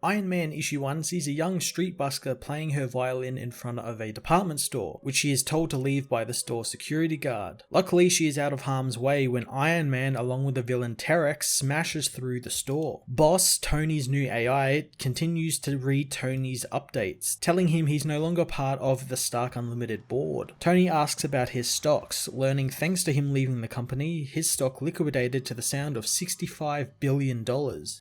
Iron Man issue 1 sees a young street busker playing her violin in front of a department store, which she is told to leave by the store security guard. Luckily, she is out of harm's way when Iron Man, along with the villain Terex, smashes through the store. Boss, Tony's new AI, continues to read Tony's updates, telling him he's no longer part of the Stark Unlimited board. Tony asks about his stocks, learning thanks to him leaving the company, his stock liquidated to the sound of $65 billion.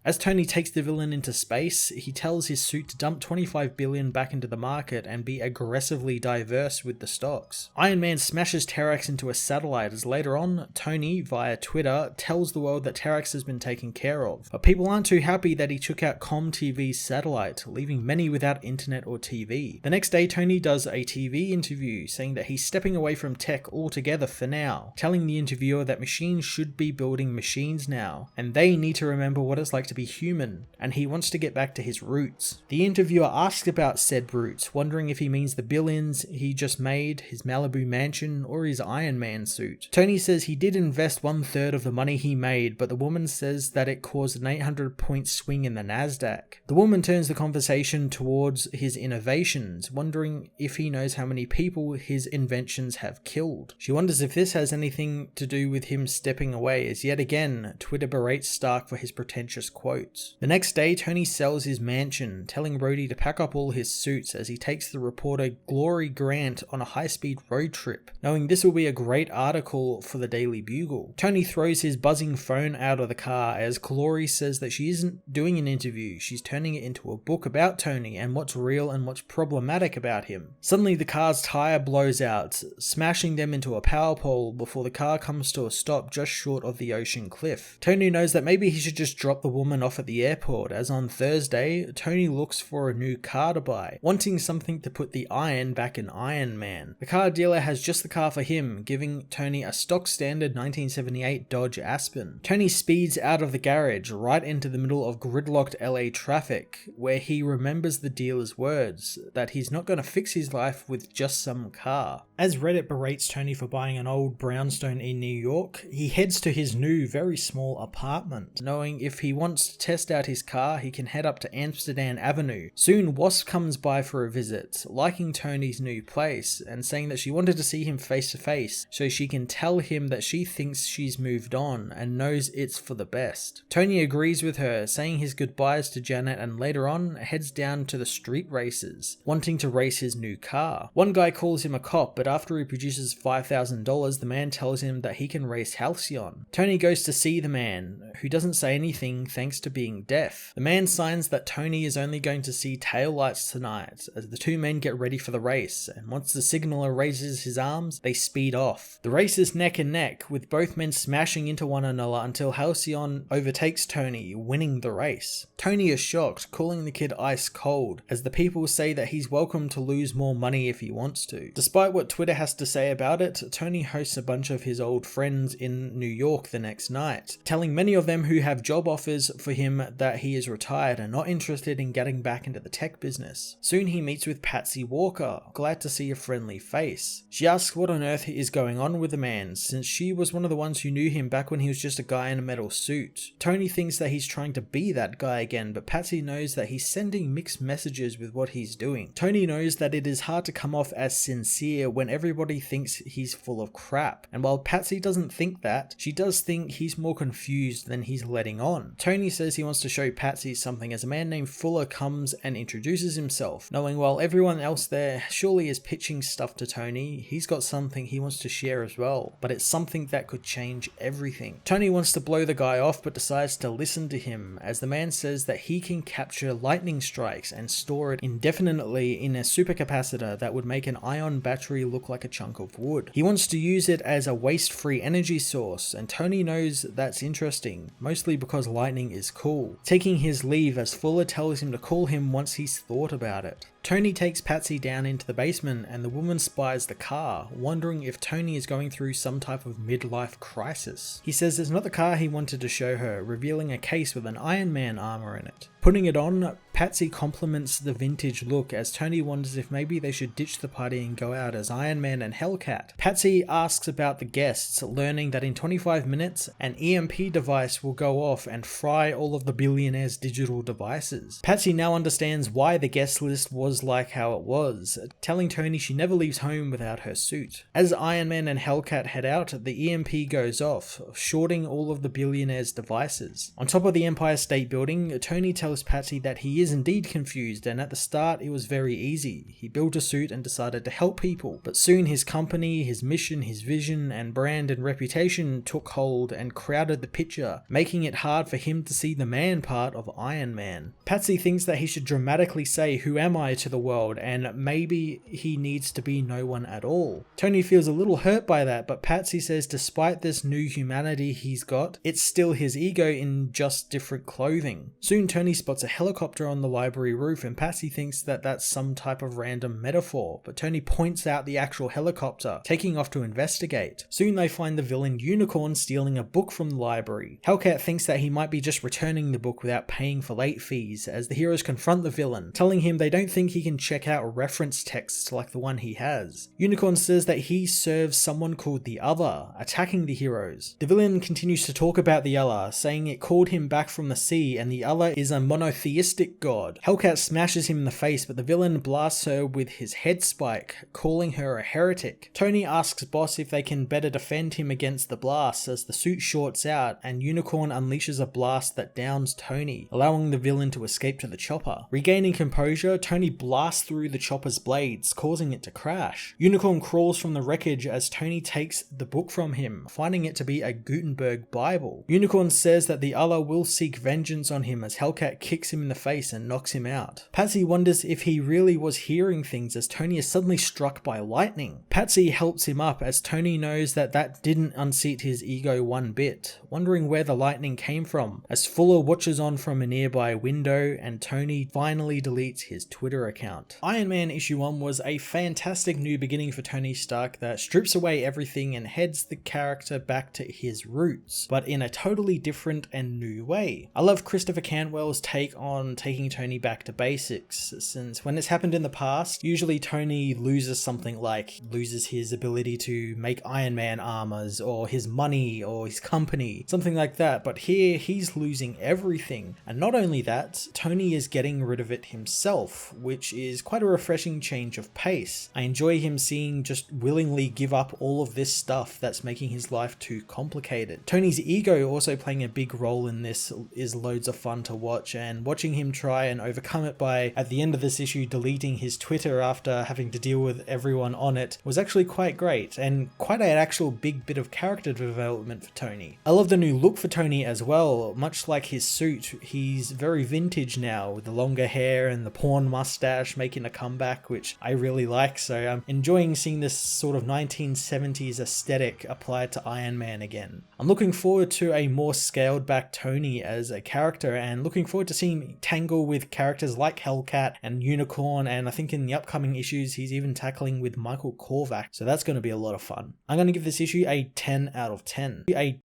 As Tony takes the villain into space, he tells his suit to dump $25 billion back into the market and be aggressively diverse with the stocks. Iron Man smashes Terex into a satellite as later on, Tony, via Twitter, tells the world that Terex has been taken care of. But people aren't too happy that he took out ComTV's satellite, leaving many without internet or TV. The next day, Tony does a TV interview saying that he's stepping away from tech altogether for now, telling the interviewer that machines should be building machines now, and they need to remember what it's like to be human, and he wants to get back to his roots. The interviewer asks about said roots, wondering if he means the billions he just made, his Malibu mansion, or his Iron Man suit. Tony says he did invest 1/3 of the money he made, but the woman says that it caused an 800-point swing in the Nasdaq. The woman turns the conversation towards his innovations, wondering if he knows how many people his inventions have killed. She wonders if this has anything to do with him stepping away, as yet again, Twitter berates Stark for his pretentious quotes. The next day, Tony sells his mansion, telling Rhodey to pack up all his suits as he takes the reporter Glory Grant on a high-speed road trip, knowing this will be a great article for the Daily Bugle. Tony throws his buzzing phone out of the car as Glory says that she isn't doing an interview, she's turning it into a book about Tony and what's real and what's problematic about him. Suddenly the car's tire blows out, smashing them into a power pole before the car comes to a stop just short of the ocean cliff. Tony knows that maybe he should just drop the woman off at the airport, as on Thursday, Tony looks for a new car to buy, wanting something to put the iron back in Iron Man. The car dealer has just the car for him, giving Tony a stock standard 1978 Dodge Aspen. Tony speeds out of the garage right into the middle of gridlocked LA traffic, where he remembers the dealer's words, that he's not going to fix his life with just some car. As Reddit berates Tony for buying an old brownstone in New York, he heads to his new, very small apartment, knowing if he wants to test out his car, he can head up to Amsterdam Avenue. Soon, Wasp comes by for a visit, liking Tony's new place, and saying that she wanted to see him face to face, so she can tell him that she thinks she's moved on, and knows it's for the best. Tony agrees with her, saying his goodbyes to Janet, and later on, heads down to the street races, wanting to race his new car. One guy calls him a cop, but after he produces $5,000, the man tells him that he can race Halcyon. Tony goes to see the man, who doesn't say anything thanks to being deaf. The man signs that Tony is only going to see taillights tonight, as the two men get ready for the race, and once the signaler raises his arms, they speed off. The race is neck and neck, with both men smashing into one another until Halcyon overtakes Tony, winning the race. Tony is shocked, calling the kid ice cold, as the people say that he's welcome to lose more money if he wants to. Despite what Twitter has to say about it, Tony hosts a bunch of his old friends in New York the next night, telling many of them who have job offers for him that he is retired and not interested in getting back into the tech business. Soon he meets with Patsy Walker, glad to see a friendly face. She asks what on earth is going on with the man, since she was one of the ones who knew him back when he was just a guy in a metal suit. Tony thinks that he's trying to be that guy again, but Patsy knows that he's sending mixed messages with what he's doing. Tony knows that it is hard to come off as sincere when everybody thinks he's full of crap, and while Patsy doesn't think that, she does think he's more confused than he's letting on. Tony says he wants to show Patsy something as a man named Fuller comes and introduces himself, knowing while everyone else there surely is pitching stuff to Tony, he's got something he wants to share as well, but it's something that could change everything. Tony wants to blow the guy off but decides to listen to him, as the man says that he can capture lightning strikes and store it indefinitely in a supercapacitor that would make an ion battery look like a chunk of wood. He wants to use it as a waste-free energy source, and Tony knows that's interesting, mostly because lightning is cool, taking his leave as Fuller tells him to call him once he's thought about it. Tony takes Patsy down into the basement and the woman spies the car, wondering if Tony is going through some type of midlife crisis. He says it's not the car he wanted to show her, revealing a case with an Iron Man armor in it. Putting it on, Patsy compliments the vintage look as Tony wonders if maybe they should ditch the party and go out as Iron Man and Hellcat. Patsy asks about the guests, learning that in 25 minutes, an EMP device will go off and fry all of the billionaire's digital devices. Patsy now understands why the guest list was like how it was, telling Tony she never leaves home without her suit. As Iron Man and Hellcat head out, the EMP goes off, shorting all of the billionaire's devices. On top of the Empire State Building, Tony tells Patsy that he is indeed confused, and at the start it was very easy. He built a suit and decided to help people, but soon his company, his mission, his vision and brand and reputation took hold and crowded the picture, making it hard for him to see the man part of Iron Man. Patsy thinks that he should dramatically say "who am I" to the world, and maybe he needs to be no one at all. Tony feels a little hurt by that, but Patsy says despite this new humanity he's got, it's still his ego in just different clothing. Soon Tony spots a helicopter on the library roof and Patsy thinks that that's some type of random metaphor, but Tony points out the actual helicopter, taking off to investigate. Soon they find the villain Unicorn stealing a book from the library. Hellcat thinks that he might be just returning the book without paying for late fees, as the heroes confront the villain, telling him they don't think he can check out reference texts like the one he has. Unicorn says that he serves someone called the Other, attacking the heroes. The villain continues to talk about the Other, saying it called him back from the sea and the Other is a monotheistic god. Hellcat smashes him in the face, but the villain blasts her with his head spike, calling her a heretic. Tony asks Boss if they can better defend him against the blast as the suit shorts out and Unicorn unleashes a blast that downs Tony, allowing the villain to escape to the chopper. Regaining composure, Tony blasts through the chopper's blades, causing it to crash. Unicorn crawls from the wreckage as Tony takes the book from him, finding it to be a Gutenberg Bible. Unicorn says that the Other will seek vengeance on him as Hellcat kicks him in the face and knocks him out. Patsy wonders if he really was hearing things as Tony is suddenly struck by lightning. Patsy helps him up as Tony knows that didn't unseat his ego one bit, wondering where the lightning came from, as Fuller watches on from a nearby window and Tony finally deletes his Twitter account. Iron Man issue 1 was a fantastic new beginning for Tony Stark that strips away everything and heads the character back to his roots, but in a totally different and new way. I love Christopher Cantwell's take on taking Tony back to basics, since when it's happened in the past, usually Tony loses something like loses his ability to make Iron Man armors or his money or his company, something like that, but here he's losing everything. And not only that, Tony is getting rid of it himself, which is quite a refreshing change of pace. I enjoy him seeing just willingly give up all of this stuff that's making his life too complicated. Tony's ego also playing a big role in this is loads of fun to watch, and watching him try and overcome it by, at the end of this issue, deleting his Twitter after having to deal with everyone on it was actually quite great, and quite an actual big bit of character development for Tony. I love the new look for Tony as well. Much like his suit, he's very vintage now, with the longer hair and the porn mustache making a comeback, which I really like, so I'm enjoying seeing this sort of 1970s aesthetic applied to Iron Man again. I'm looking forward to a more scaled back Tony as a character, and looking forward to seeing him tangle with characters like Hellcat and Unicorn, and I think in the upcoming issues he's even tackling with Michael Korvac, so that's going to be a lot of fun. I'm going to give this issue a 10 out of 10. A